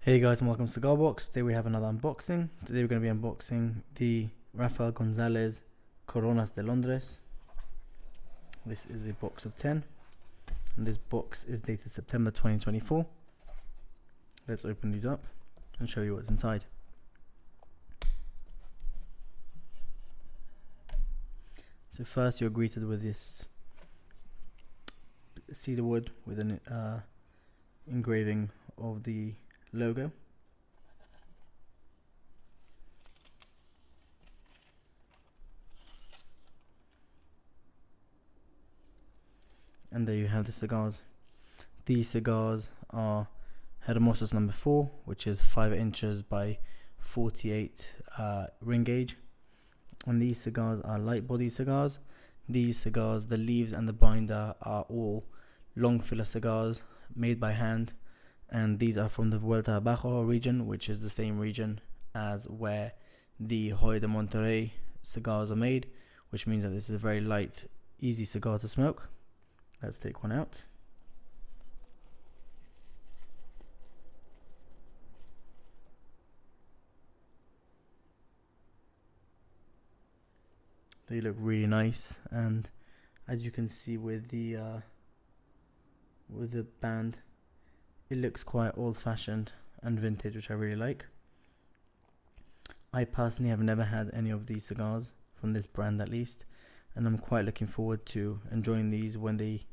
Hey guys, and welcome to Cigar Box. Today we have another unboxing. Today we're going to be unboxing the Rafael Gonzalez Coronas de Londres. This is a box of 10 and this box is dated September 2024. Let's open these up and show you what's inside. So first you're greeted with this cedar wood with an engraving of the logo. And there you have the cigars. These cigars are Habanos number 4, which is 5 inches by 48 ring gauge. And these cigars are light body cigars. These cigars, the leaves and the binder are all long filler cigars made by hand. And these are from the Vuelta Abajo region, which is the same region as where the Hoyo de Monterrey cigars are made, which means that this is a very light, easy cigar to smoke. Let's take one out. They look really nice, and as you can see with the band, it looks quite old-fashioned and vintage, which I really like. I personally have never had any of these cigars from this brand, at least, and I'm quite looking forward to enjoying these when they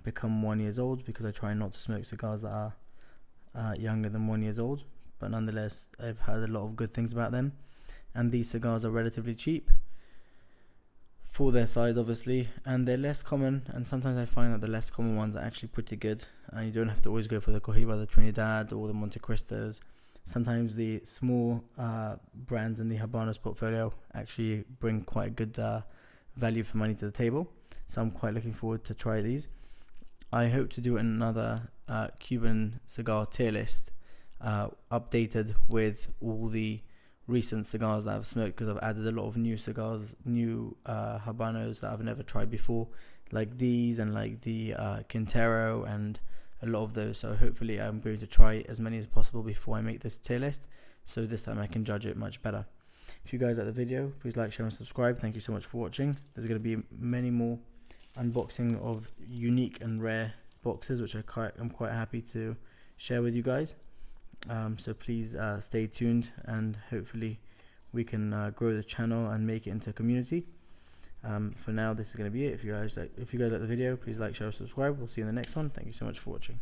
become 1 year old, because I try not to smoke cigars that are younger than 1 year old. But nonetheless, I've heard a lot of good things about them, and these cigars are relatively cheap for their size, obviously, and they're less common. And sometimes I find that the less common ones are actually pretty good, and you don't have to always go for the Cohiba, the Trinidad, or the Monte Cristos. Sometimes the small brands in the Habanos portfolio actually bring quite good value for money to the table. So I'm quite looking forward to try these. I hope to do another Cuban cigar tier list, updated with all the recent cigars that I've smoked, because I've added a lot of new cigars, new Habanos that I've never tried before, like these and like the Quintero and a lot of those. So hopefully I'm going to try as many as possible before I make this tier list, so this time I can judge it much better. If you guys like the video, please like, share and subscribe. Thank you so much for watching. There's going to be many more unboxing of unique and rare boxes, which I'm quite happy to share with you guys. So please stay tuned, and hopefully we can grow the channel and make it into a community. For now, this is going to be it. If you guys like the video, please like, share, subscribe. We'll see you in the next one. Thank you so much for watching.